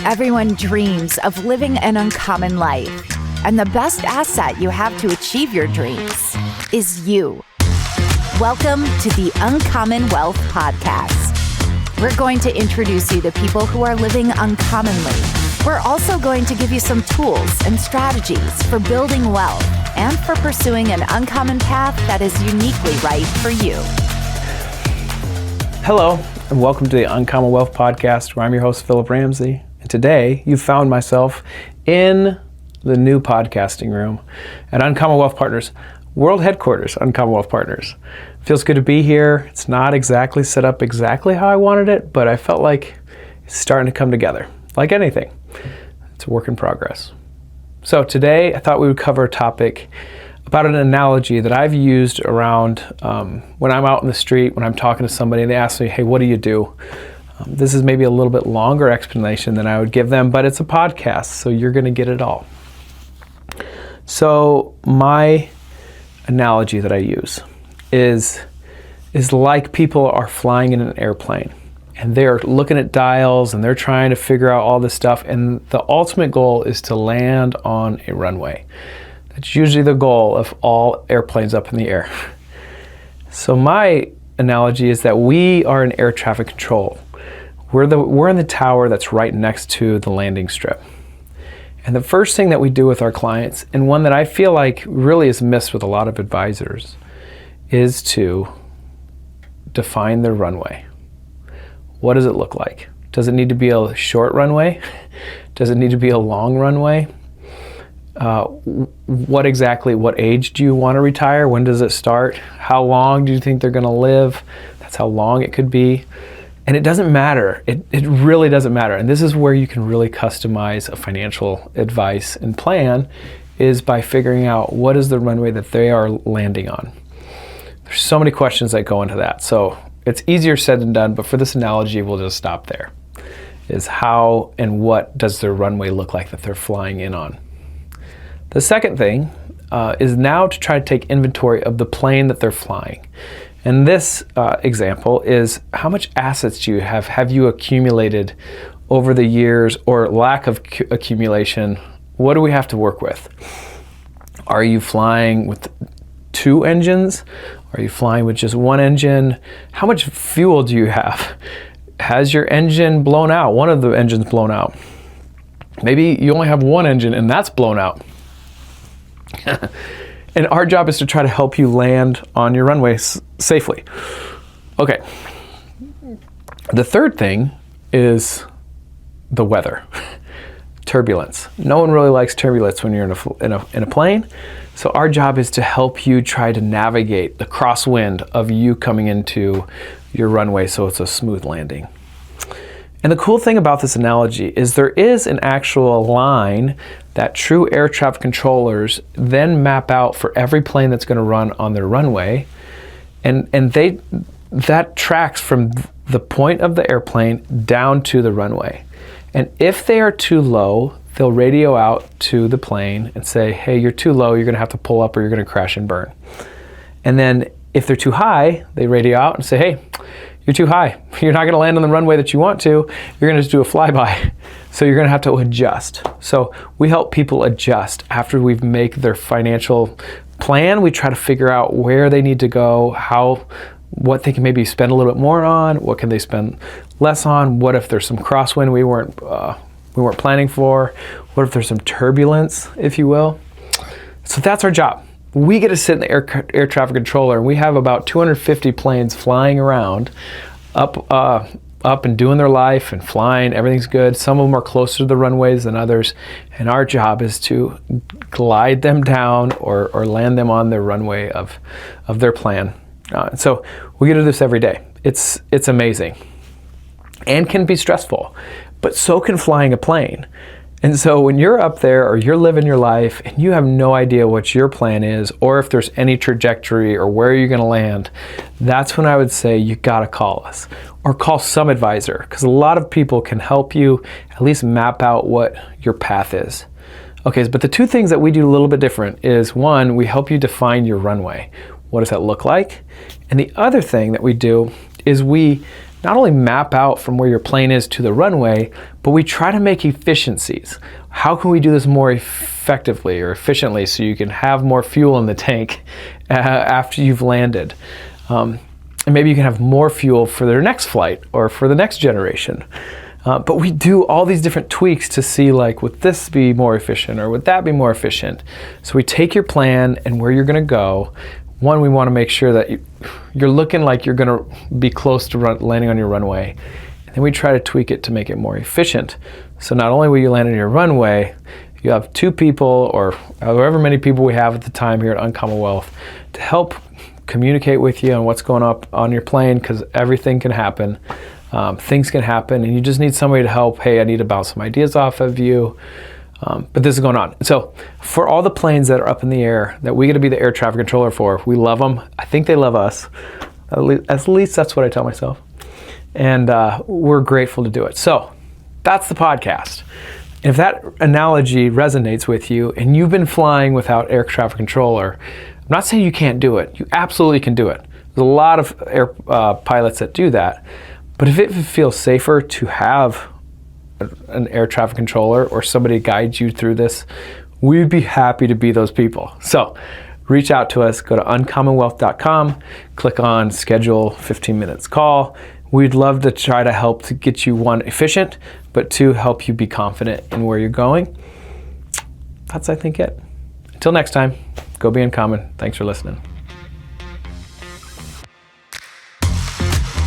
Everyone dreams of living an uncommon life, and the best asset you have to achieve your dreams is you. Welcome to the Uncommonwealth Podcast. We're going to introduce you to people who are living uncommonly. We're also going to give you some tools and strategies for building wealth and for pursuing an uncommon path that is uniquely right for you. Hello, and welcome to the Uncommonwealth Podcast, where I'm your host, Phillip Ramsey. And today, you found myself in the new podcasting room at Uncommonwealth Partners, world headquarters, Uncommonwealth Partners. Feels good to be here. It's not exactly set up exactly how I wanted it, but I felt like it's starting to come together. Like anything, it's a work in progress. So today, I thought we would cover a topic about an analogy that I've used around when I'm out in the street, when I'm talking to somebody and they ask me, hey, what do you do? This is maybe a little bit longer explanation than I would give them, but it's a podcast, so you're going to get it all. So my analogy that I use is like people are flying in an airplane and they're looking at dials and they're trying to figure out all this stuff, and the ultimate goal is to land on a runway. That's usually the goal of all airplanes up in the air. So my analogy is that we are in air traffic control. We're in the tower that's right next to the landing strip. And the first thing that we do with our clients, and one that I feel like really is missed with a lot of advisors, is to define their runway. What does it look like? Does it need to be a short runway? Does it need to be a long runway? What age do you want to retire? When does it start? How long do you think they're going to live? That's how long it could be. And it doesn't matter. It really doesn't matter. And this is where you can really customize a financial advice and plan, is by figuring out what is the runway that they are landing on. There's so many questions that go into that. So it's easier said than done, but for this analogy, we'll just stop there. Is how and what does their runway look like that they're flying in on? The second thing is now to try to take inventory of the plane that they're flying. And this example is, how much assets do you have? Have you accumulated over the years, or lack of accumulation? What do we have to work with? Are you flying with 2 engines? Are you flying with just 1 engine? How much fuel do you have? Has your engine blown out? One of the engines blown out. Maybe you only have 1 engine and that's blown out. And our job is to try to help you land on your runway safely. Okay. The third thing is the weather. Turbulence. No one really likes turbulence when you're in a plane. So our job is to help you try to navigate the crosswind of you coming into your runway so it's a smooth landing. And the cool thing about this analogy is there is an actual line that true air traffic controllers then map out for every plane that's going to run on their runway. And that tracks from the point of the airplane down to the runway. And if they are too low, they'll radio out to the plane and say, hey, you're too low, you're going to have to pull up or you're going to crash and burn. And then if they're too high, they radio out and say, hey, you're too high. You're not going to land on the runway that you want to. You're going to just do a flyby. So you're going to have to adjust. So we help people adjust after we've made their financial plan. We try to figure out where they need to go, what they can maybe spend a little bit more on, what can they spend less on, what if there's some crosswind we weren't planning for, what if there's some turbulence, if you will. So that's our job. We get to sit in the air traffic controller, and we have about 250 planes flying around, up and doing their life and flying. Everything's good. Some of them are closer to the runways than others, and our job is to glide them down or land them on their runway of their plan. So we get to do this every day. It's amazing, and can be stressful, but so can flying a plane. And so when you're up there or you're living your life and you have no idea what your plan is, or if there's any trajectory or where you're going to land, that's when I would say you got to call us or call some advisor, because a lot of people can help you at least map out what your path is. Okay, but the 2 things that we do a little bit different is, 1, we help you define your runway. What does that look like? And the other thing that we do is we not only map out from where your plane is to the runway, but we try to make efficiencies. How can we do this more effectively or efficiently so you can have more fuel in the tank after you've landed? And maybe you can have more fuel for their next flight or for the next generation. But we do all these different tweaks to see, like, would this be more efficient or would that be more efficient? So we take your plan and where you're going to go. One, we want to make sure that you're looking like you're going to be close to landing on your runway. And then we try to tweak it to make it more efficient. So not only will you land on your runway, you have 2 people or however many people we have at the time here at Uncommonwealth to help communicate with you on what's going up on your plane, because everything can happen. Things can happen, and you just need somebody to help. Hey, I need to bounce some ideas off of you. But this is going on. So for all the planes that are up in the air that we get to be the air traffic controller for, we love them. I think they love us. At least that's what I tell myself. And we're grateful to do it. So that's the podcast. If that analogy resonates with you and you've been flying without air traffic controller, I'm not saying you can't do it. You absolutely can do it. There's a lot of air pilots that do that. But if it feels safer to have an air traffic controller or somebody guide you through this, we'd be happy to be those people. So reach out to us, go to uncommonwealth.com, click on schedule 15 minutes call. We'd love to try to help to get you, 1, efficient, but 2, help you be confident in where you're going. That's, I think, it. Until next time, go be uncommon. Thanks for listening.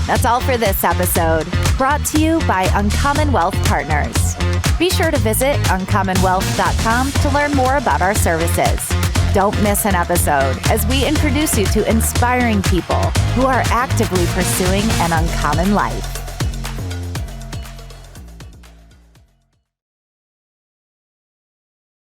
That's all for this episode, brought to you by Uncommonwealth Partners. Be sure to visit uncommonwealth.com to learn more about our services. Don't miss an episode as we introduce you to inspiring people who are actively pursuing an uncommon life.